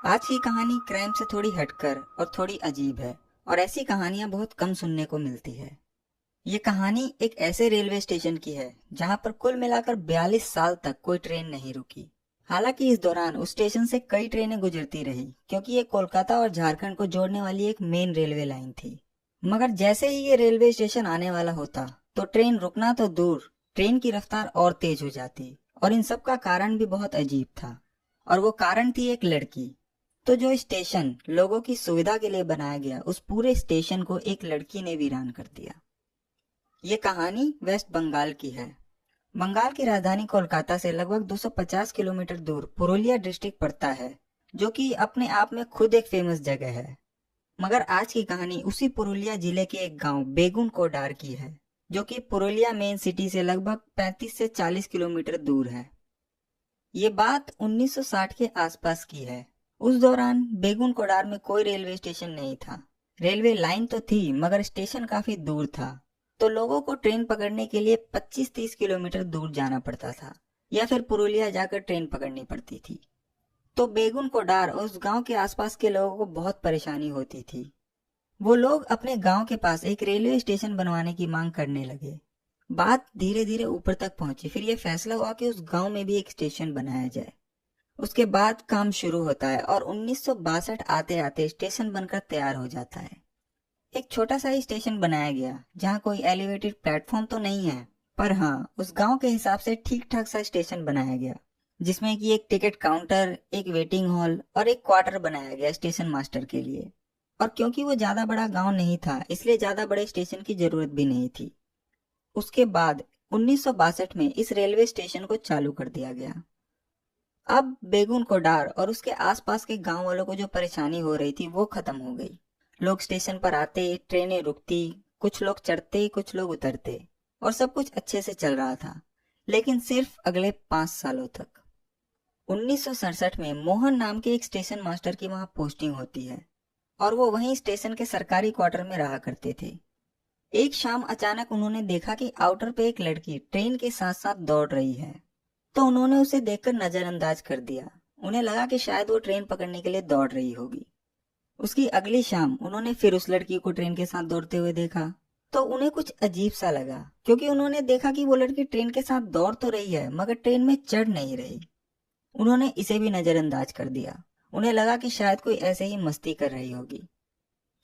आज की कहानी क्राइम से थोड़ी हटकर और थोड़ी अजीब है और ऐसी कहानियां बहुत कम सुनने को मिलती है। ये कहानी एक ऐसे रेलवे स्टेशन की है जहां पर कुल मिलाकर 42 साल तक कोई ट्रेन नहीं रुकी। हालांकि इस दौरान उस स्टेशन से कई ट्रेनें गुजरती रही क्योंकि ये कोलकाता और झारखंड को जोड़ने वाली एक मेन रेलवे लाइन थी। मगर जैसे ही ये रेलवे स्टेशन आने वाला होता तो ट्रेन रुकना तो दूर, ट्रेन की रफ्तार और तेज हो जाती। और इन सब का कारण भी बहुत अजीब था, और वो कारण थी एक लड़की। तो जो स्टेशन लोगों की सुविधा के लिए बनाया गया, उस पूरे स्टेशन को एक लड़की ने वीरान कर दिया। ये कहानी वेस्ट बंगाल की है। बंगाल की राजधानी कोलकाता से लगभग 250 किलोमीटर दूर पुरुलिया डिस्ट्रिक्ट पड़ता है, जो कि अपने आप में खुद एक फेमस जगह है। मगर आज की कहानी उसी पुरुलिया जिले के एक गांव बेगुन कोडार की है, जो कि पुरुलिया मेन सिटी से लगभग 35 से 40 किलोमीटर दूर है। ये बात 1960 के आसपास की है। उस दौरान बेगुन कोडार में कोई रेलवे स्टेशन नहीं था। रेलवे लाइन तो थी मगर स्टेशन काफी दूर था, तो लोगों को ट्रेन पकड़ने के लिए 25-30 किलोमीटर दूर जाना पड़ता था या फिर पुरुलिया जाकर ट्रेन पकड़नी पड़ती थी। तो बेगुन कोडार और उस गांव के आसपास के लोगों को बहुत परेशानी होती थी। वो लोग अपने गांव के पास एक रेलवे स्टेशन बनवाने की मांग करने लगे। बात धीरे धीरे ऊपर तक पहुंची, फिर यह फैसला हुआ कि उस गांव में भी एक स्टेशन बनाया जाए। उसके बाद काम शुरू होता है और 1962 आते आते स्टेशन बनकर तैयार हो जाता है। एक छोटा सा ही स्टेशन बनाया गया जहाँ कोई एलिवेटेड प्लेटफॉर्म तो नहीं है, पर हाँ उस गांव के हिसाब से ठीक ठाक सा स्टेशन बनाया गया, जिसमें कि एक टिकट काउंटर, एक वेटिंग हॉल और एक क्वार्टर बनाया गया स्टेशन मास्टर के लिए। और क्योंकि वो ज्यादा बड़ा गांव नहीं था, इसलिए ज्यादा बड़े स्टेशन की जरूरत भी नहीं थी। उसके बाद 1962 में इस रेलवे स्टेशन को चालू कर दिया गया। अब बेगुन कोडार और उसके आसपास के गांव वालों को जो परेशानी हो रही थी वो खत्म हो गई। लोग स्टेशन पर आते, ट्रेनें रुकती, कुछ लोग चढ़ते कुछ लोग उतरते, और सब कुछ अच्छे से चल रहा था, लेकिन सिर्फ अगले 5 सालों तक। 1967 में मोहन नाम के एक स्टेशन मास्टर की वहां पोस्टिंग होती है और वो वहीं स्टेशन के सरकारी क्वार्टर में रहा करते थे। एक शाम अचानक उन्होंने देखा कि आउटर पे एक लड़की ट्रेन के साथ साथ दौड़ रही है, तो उन्होंने उसे देखकर नजरअंदाज कर दिया। उन्हें लगा कि शायद वो ट्रेन पकड़ने के लिए दौड़ रही होगी। उसकी अगली शाम उन्होंने फिर उस लड़की को ट्रेन के साथ दौड़ते हुए देखा, तो उन्हें कुछ अजीब सा लगा, क्योंकि उन्होंने देखा कि वो लड़की ट्रेन के साथ दौड़ तो रही है मगर ट्रेन में चढ़ नहीं रही। उन्होंने इसे भी नजरअंदाज कर दिया। उन्हें लगा कि शायद कोई ऐसे ही मस्ती कर रही होगी।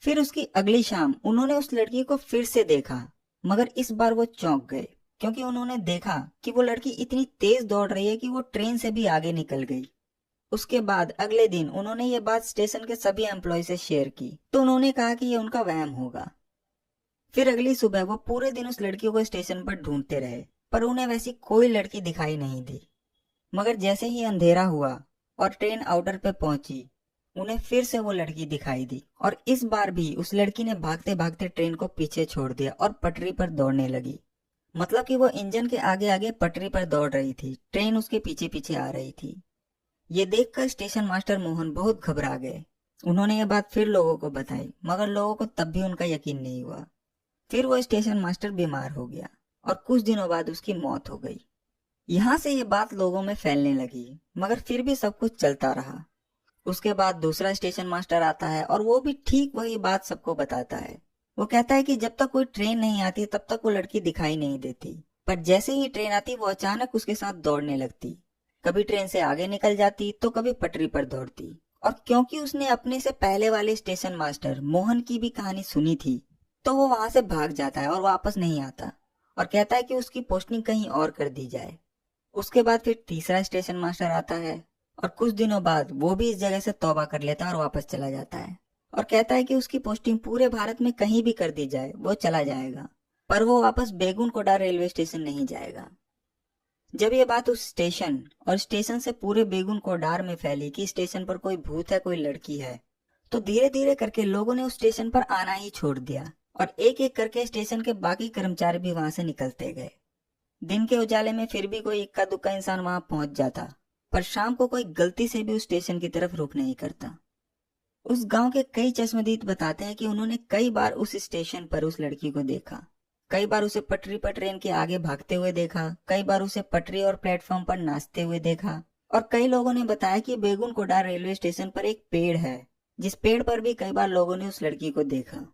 फिर उसकी अगली शाम उन्होंने उस लड़की को फिर से देखा, मगर इस बार वो चौंक गए, क्योंकि उन्होंने देखा कि वो लड़की इतनी तेज दौड़ रही है कि वो ट्रेन से भी आगे निकल गई। उसके बाद अगले दिन उन्होंने ये बात स्टेशन के सभी एम्प्लॉय से शेयर की, तो उन्होंने कहा कि ये उनका वहम होगा। फिर अगली सुबह वो पूरे दिन उस लड़की को स्टेशन पर ढूंढते रहे, पर उन्हें वैसी कोई लड़की दिखाई नहीं दी। मगर जैसे ही अंधेरा हुआ और ट्रेन आउटर पे पहुंची, उन्हें फिर से वो लड़की दिखाई दी, और इस बार भी उस लड़की ने भागते भागते ट्रेन को पीछे छोड़ दिया और पटरी पर दौड़ने लगी। मतलब कि वो इंजन के आगे आगे पटरी पर दौड़ रही थी, ट्रेन उसके पीछे पीछे आ रही थी। ये देखकर स्टेशन मास्टर मोहन बहुत घबरा गए। उन्होंने ये बात फिर लोगों को बताई, मगर लोगों को तब भी उनका यकीन नहीं हुआ। फिर वो स्टेशन मास्टर बीमार हो गया और कुछ दिनों बाद उसकी मौत हो गई। यहाँ से ये बात लोगों में फैलने लगी, मगर फिर भी सब कुछ चलता रहा। उसके बाद दूसरा स्टेशन मास्टर आता है और वो भी ठीक वही बात सबको बताता है। वो कहता है कि जब तक कोई ट्रेन नहीं आती तब तक वो लड़की दिखाई नहीं देती, पर जैसे ही ट्रेन आती वो अचानक उसके साथ दौड़ने लगती। कभी ट्रेन से आगे निकल जाती तो कभी पटरी पर दौड़ती। और क्योंकि उसने अपने से पहले वाले स्टेशन मास्टर मोहन की भी कहानी सुनी थी, तो वो वहां से भाग जाता है और वापस नहीं आता, और कहता है कि उसकी पोस्टिंग कहीं और कर दी जाए। उसके बाद फिर तीसरा स्टेशन मास्टर आता है और कुछ दिनों बाद वो भी इस जगह से तौबा कर लेता है और वापस चला जाता है, और कहता है कि उसकी पोस्टिंग पूरे भारत में कहीं भी कर दी जाए वो चला जाएगा, पर वो वापस बेगुन कोडार रेलवे स्टेशन नहीं जाएगा। जब ये बात उस स्टेशन और स्टेशन से पूरे बेगुन कोडार में फैली कि स्टेशन पर कोई भूत है, कोई लड़की है, तो धीरे धीरे करके लोगों ने उस स्टेशन पर आना ही छोड़ दिया और एक एक करके स्टेशन के बाकी कर्मचारी भी वहां से निकलते गए। दिन के उजाले में फिर भी कोई इक्का दुक्का इंसान वहां पहुंच जाता, पर शाम को कोई गलती से भी उस स्टेशन की तरफ रुख नहीं करता। उस गांव के कई चश्मदीद बताते हैं कि उन्होंने कई बार उस स्टेशन पर उस लड़की को देखा। कई बार उसे पटरी पर ट्रेन के आगे भागते हुए देखा, कई बार उसे पटरी और प्लेटफॉर्म पर नाचते हुए देखा, और कई लोगों ने बताया कि बेगुन कोडार रेलवे स्टेशन पर एक पेड़ है, जिस पेड़ पर भी कई बार लोगों ने उस लड़की को देखा।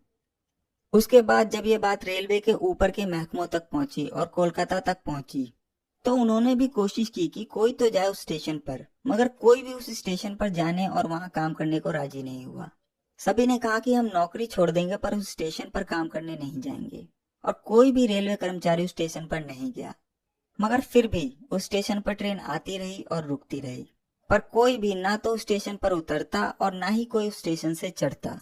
उसके बाद जब ये बात रेलवे के ऊपर के महकमों तक पहुंची और कोलकाता तक पहुंची, तो उन्होंने भी कोशिश की कि कोई तो जाए उस स्टेशन पर, मगर कोई भी उस स्टेशन पर जाने और वहां काम करने को राजी नहीं हुआ। सभी ने कहा कि हम नौकरी छोड़ देंगे पर उस स्टेशन पर काम करने नहीं जाएंगे, और कोई भी रेलवे कर्मचारी उस स्टेशन पर नहीं गया। मगर फिर भी उस स्टेशन पर ट्रेन आती रही और रुकती रही, पर कोई भी ना तो उस स्टेशन पर उतरता और ना ही कोई उस स्टेशन से चढ़ता,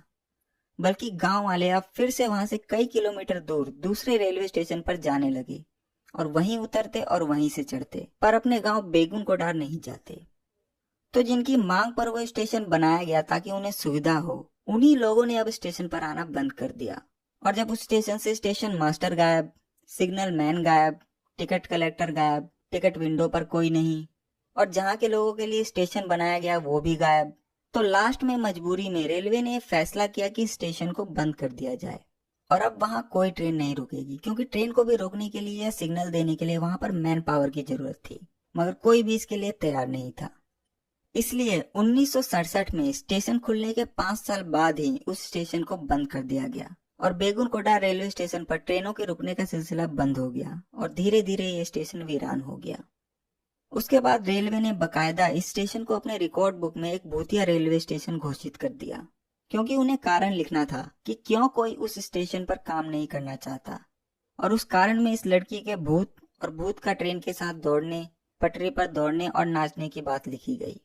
बल्कि गांव वाले अब फिर से वहां से कई किलोमीटर दूर दूसरे रेलवे स्टेशन पर जाने लगे और वहीं उतरते और वहीं से चढ़ते, पर अपने गांव बेगुन कोडार नहीं जाते। तो जिनकी मांग पर वो स्टेशन बनाया गया ताकि उन्हें सुविधा हो, उन्हीं लोगों ने अब स्टेशन पर आना बंद कर दिया। और जब उस स्टेशन से स्टेशन मास्टर गायब, सिग्नल मैन गायब, टिकट कलेक्टर गायब, टिकट विंडो पर कोई नहीं, और जहाँ के लोगों के लिए स्टेशन बनाया गया वो भी गायब, तो लास्ट में मजबूरी में रेलवे ने फैसला किया कि स्टेशन को बंद कर दिया जाए। और अब वहां कोई ट्रेन नहीं रुकेगी, क्योंकि ट्रेन को भी रोकने के लिए या सिग्नल देने के लिए वहां पर मैन पावर की जरूरत थी, मगर कोई भी इसके लिए तैयार नहीं था। इसलिए 1967 में स्टेशन खुलने के 5 साल बाद ही उस स्टेशन को बंद कर दिया गया और बेगुन कोडा रेलवे स्टेशन पर ट्रेनों के रुकने का सिलसिला बंद हो गया और धीरे धीरे ये स्टेशन वीरान हो गया। उसके बाद रेलवे ने बकायदा इस स्टेशन को अपने रिकॉर्ड बुक में एक भूतिया रेलवे स्टेशन घोषित कर दिया, क्योंकि उन्हें कारण लिखना था कि क्यों कोई उस स्टेशन पर काम नहीं करना चाहता। और उस कारण में इस लड़की के भूत और भूत का ट्रेन के साथ दौड़ने, पटरी पर दौड़ने और नाचने की बात लिखी गई।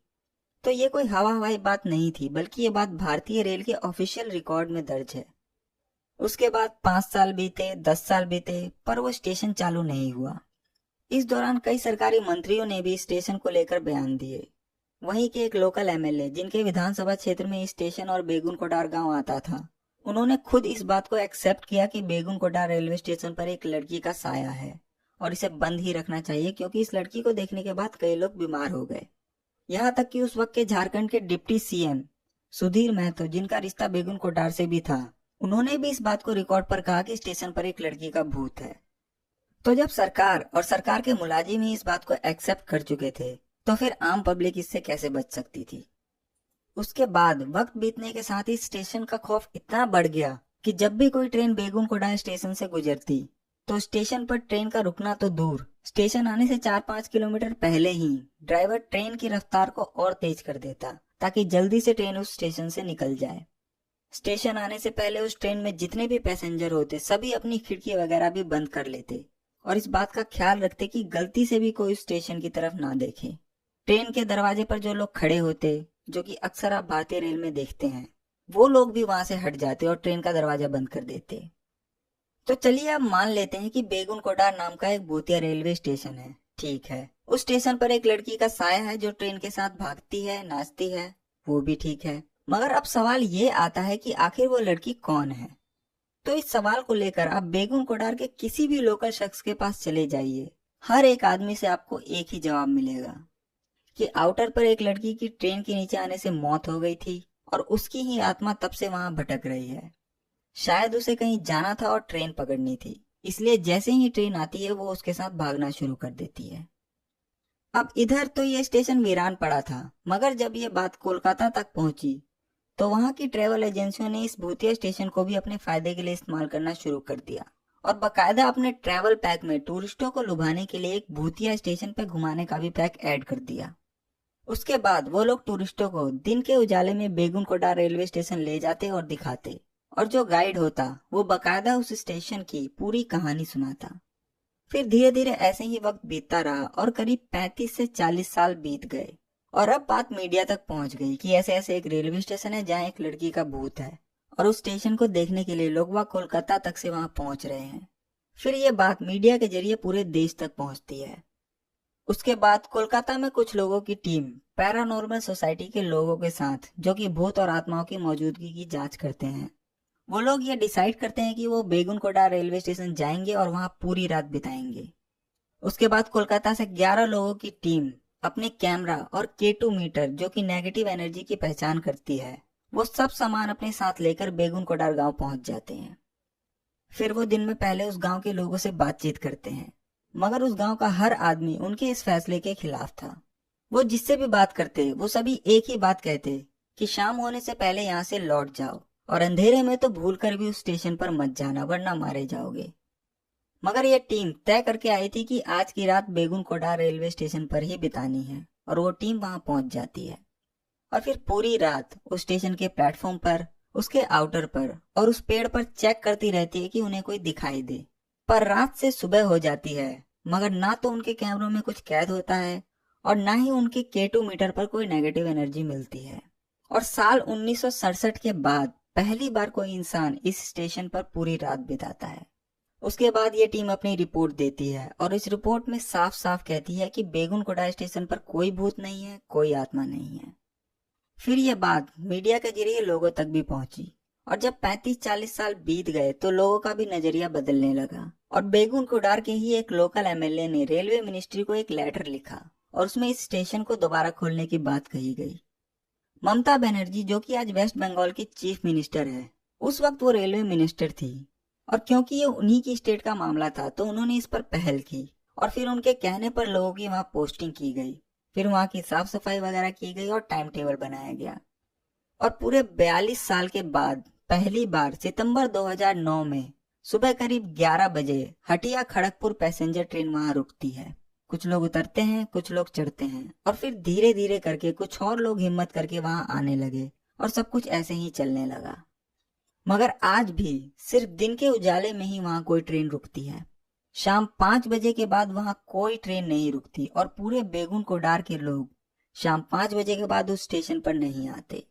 तो ये कोई हवा हवाई बात नहीं थी, बल्कि ये बात भारतीय रेल के ऑफिशियल रिकॉर्ड में दर्ज है। उसके बाद 5 साल बीते, 10 साल बीते, पर वो स्टेशन चालू नहीं हुआ। इस दौरान कई सरकारी मंत्रियों ने भी स्टेशन को लेकर बयान दिए। वहीं के एक लोकल एमएलए, जिनके विधानसभा क्षेत्र में स्टेशन और बेगुन कोडार गांव आता था, उन्होंने खुद इस बात को एक्सेप्ट किया कि बेगुन कोडार रेलवे स्टेशन पर एक लड़की का साया है और इसे बंद ही रखना चाहिए, क्योंकि इस लड़की को देखने के बाद कई लोग बीमार हो गए। यहाँ तक कि उस वक्त के झारखंड के डिप्टी सीएम सुधीर महतो, जिनका रिश्ता बेगुन कोडार से भी था, उन्होंने भी इस बात को रिकॉर्ड पर कहा कि स्टेशन पर एक लड़की का भूत है। तो जब सरकार और सरकार के मुलाजिम ही इस बात को एक्सेप्ट कर चुके थे, तो फिर आम पब्लिक इससे कैसे बच सकती थी। उसके बाद वक्त बीतने के साथ ही स्टेशन का खौफ इतना बढ़ गया कि जब भी कोई ट्रेन बेगुन कोडार स्टेशन से गुजरती, तो स्टेशन पर ट्रेन का रुकना तो दूर, स्टेशन आने से 4-5 किलोमीटर पहले ही ड्राइवर ट्रेन की रफ्तार को और तेज कर देता, ताकि जल्दी से ट्रेन उस स्टेशन से निकल जाए। स्टेशन आने से पहले उस ट्रेन में जितने भी पैसेंजर होते, सभी अपनी खिड़की वगैरह भी बंद कर लेते और इस बात का ख्याल रखते कि गलती से भी कोई स्टेशन की तरफ ना देखे। ट्रेन के दरवाजे पर जो लोग खड़े होते, जो कि अक्सर आप भारतीय रेल में देखते हैं, वो लोग भी वहां से हट जाते और ट्रेन का दरवाजा बंद कर देते। तो चलिए अब मान लेते हैं कि बेगुन कोडार नाम का एक भूतिया रेलवे स्टेशन है। ठीक है, उस स्टेशन पर एक लड़की का साया है जो ट्रेन के साथ भागती है, नाचती है, वो भी ठीक है। मगर अब सवाल ये आता है कि आखिर वो लड़की कौन है। तो इस सवाल को लेकर आप बेगुन कोडार के किसी भी लोकल शख्स के पास चले जाइए, हर एक आदमी से आपको एक ही जवाब मिलेगा कि आउटर पर एक लड़की की ट्रेन के नीचे आने से मौत हो गई थी और उसकी ही आत्मा तब से वहां भटक रही है। शायद उसे कहीं जाना था और ट्रेन पकड़नी थी, इसलिए जैसे ही ट्रेन आती है वो उसके साथ भागना शुरू कर देती है। अब इधर तो ये स्टेशन वीरान पड़ा था, मगर जब ये बात कोलकाता तक पहुंची, तो वहां की ट्रेवल एजेंसियों ने इस भूतिया स्टेशन को भी अपने फायदे के लिए इस्तेमाल करना शुरू कर दिया और बकायदा अपने ट्रेवल पैक में टूरिस्टों को लुभाने के लिए एक भूतिया स्टेशन पे घुमाने का भी पैक ऐड कर दिया। उसके बाद वो लोग टूरिस्टों को दिन के उजाले में बेगुन कोडार रेलवे स्टेशन ले जाते और दिखाते, और जो गाइड होता वो बकायदा उस स्टेशन की पूरी कहानी सुनाता। फिर धीरे धीरे ऐसे ही वक्त बीतता रहा और करीब 35 से 40 साल बीत गए और अब बात मीडिया तक पहुंच गई कि ऐसे ऐसे एक रेलवे स्टेशन है जहां एक लड़की का भूत है, और उस स्टेशन को देखने के लिए लोग वहां कोलकाता तक से वहां पहुंच रहे हैं। फिर ये बात मीडिया के जरिए पूरे देश तक पहुंचती है। उसके बाद कोलकाता में कुछ लोगों की टीम पैरानॉर्मल सोसाइटी के लोगों के साथ, जो कि भूत और आत्माओं की मौजूदगी की जांच करते हैं, वो लोग ये डिसाइड करते हैं कि वो बेगुन कोडार रेलवे स्टेशन जाएंगे और वहां पूरी रात बिताएंगे। उसके बाद कोलकाता से 11 लोगों की टीम अपने कैमरा और K2 मीटर, जो कि नेगेटिव एनर्जी की पहचान करती है, वो सब सामान अपने साथ लेकर बेगुन कोडार गांव पहुंच जाते हैं। फिर वो दिन में पहले उस गांव के लोगों से बातचीत करते हैं, मगर उस गांव का हर आदमी उनके इस फैसले के खिलाफ था। वो जिससे भी बात करते वो सभी एक ही बात कहते कि शाम होने से पहले यहाँ से लौट जाओ और अंधेरे में तो भूल कर भी उस स्टेशन पर मत जाना वरना मारे जाओगे। मगर यह टीम तय करके आई थी कि आज की रात बेगुन कोडा रेलवे स्टेशन पर ही बितानी है और वो टीम वहां पहुंच जाती है और फिर पूरी रात उस स्टेशन के प्लेटफॉर्म पर, उसके आउटर पर और उस पेड़ पर चेक करती रहती है कि उन्हें कोई दिखाई दे। पर रात से सुबह हो जाती है मगर ना तो उनके कैमरों में कुछ कैद होता है और ना ही उनके K2 मीटर पर कोई नेगेटिव एनर्जी मिलती है। और साल 1967 के बाद पहली बार कोई इंसान इस स्टेशन पर पूरी रात बिताता है। उसके बाद ये टीम अपनी रिपोर्ट देती है और इस रिपोर्ट में साफ साफ कहती है कि बेगुनकोडा स्टेशन पर कोई भूत नहीं है, कोई आत्मा नहीं है। फिर यह बात मीडिया के जरिए लोगों तक भी पहुंची और जब 35-40 साल बीत गए तो लोगों का भी नजरिया बदलने लगा और बेगुनकोडार के ही एक लोकल MLA ने रेलवे मिनिस्ट्री को एक लेटर लिखा और उसमें इस स्टेशन को दोबारा खोलने की बात कही गई। ममता बनर्जी, जो कि आज वेस्ट बंगाल की चीफ मिनिस्टर है, उस वक्त वो रेलवे मिनिस्टर थी और क्योंकि ये उन्हीं की स्टेट का मामला था तो उन्होंने इस पर पहल की और फिर उनके कहने पर लोगों की वहां पोस्टिंग की गई, फिर वहां की साफ सफाई वगैरह की गई और टाइम टेबल बनाया गया। और पूरे 42 साल के बाद पहली बार सितंबर 2009 में सुबह करीब 11 बजे हटिया खड़गपुर पैसेंजर ट्रेन वहां रुकती है। कुछ लोग उतरते हैं, कुछ लोग चढ़ते हैं और फिर धीरे धीरे करके कुछ और लोग हिम्मत करके वहां आने लगे और सब कुछ ऐसे ही चलने लगा। मगर आज भी सिर्फ दिन के उजाले में ही वहां कोई ट्रेन रुकती है। शाम 5 बजे के बाद वहां कोई ट्रेन नहीं रुकती और पूरे बेगुनकोडार के लोग शाम 5 बजे के बाद उस स्टेशन पर नहीं आते।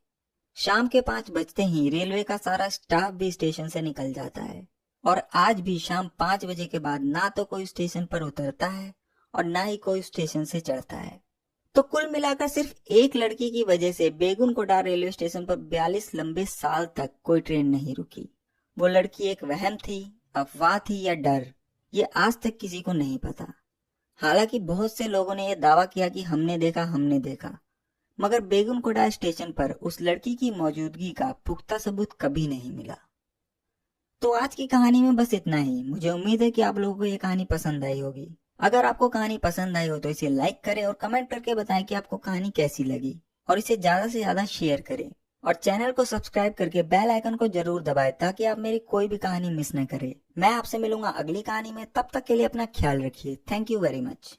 शाम के 5 बजते ही रेलवे का सारा स्टाफ भी स्टेशन से निकल जाता है और आज भी शाम 5 बजे के बाद ना तो कोई स्टेशन पर उतरता है और ना ही कोई स्टेशन से चढ़ता है। तो कुल मिलाकर सिर्फ एक लड़की की वजह से बेगुनकोडा रेलवे स्टेशन पर 42 लंबे साल तक कोई ट्रेन नहीं रुकी। वो लड़की एक वहम थी, अफवाह थी या डर, ये आज तक किसी को नहीं पता। हालांकि बहुत से लोगों ने यह दावा किया कि हमने देखा, मगर बेगुनकोडा स्टेशन पर उस लड़की की मौजूदगी का पुख्ता सबूत कभी नहीं मिला। तो आज की कहानी में बस इतना ही। मुझे उम्मीद है कि आप लोगों को ये कहानी पसंद आई होगी। अगर आपको कहानी पसंद आई हो तो इसे लाइक करें और कमेंट करके बताएं कि आपको कहानी कैसी लगी और इसे ज्यादा से ज्यादा शेयर करें और चैनल को सब्सक्राइब करके बेल आइकन को जरूर दबाएं ताकि आप मेरी कोई भी कहानी मिस न करें। मैं आपसे मिलूंगा अगली कहानी में, तब तक के लिए अपना ख्याल रखिए। Thank you very much.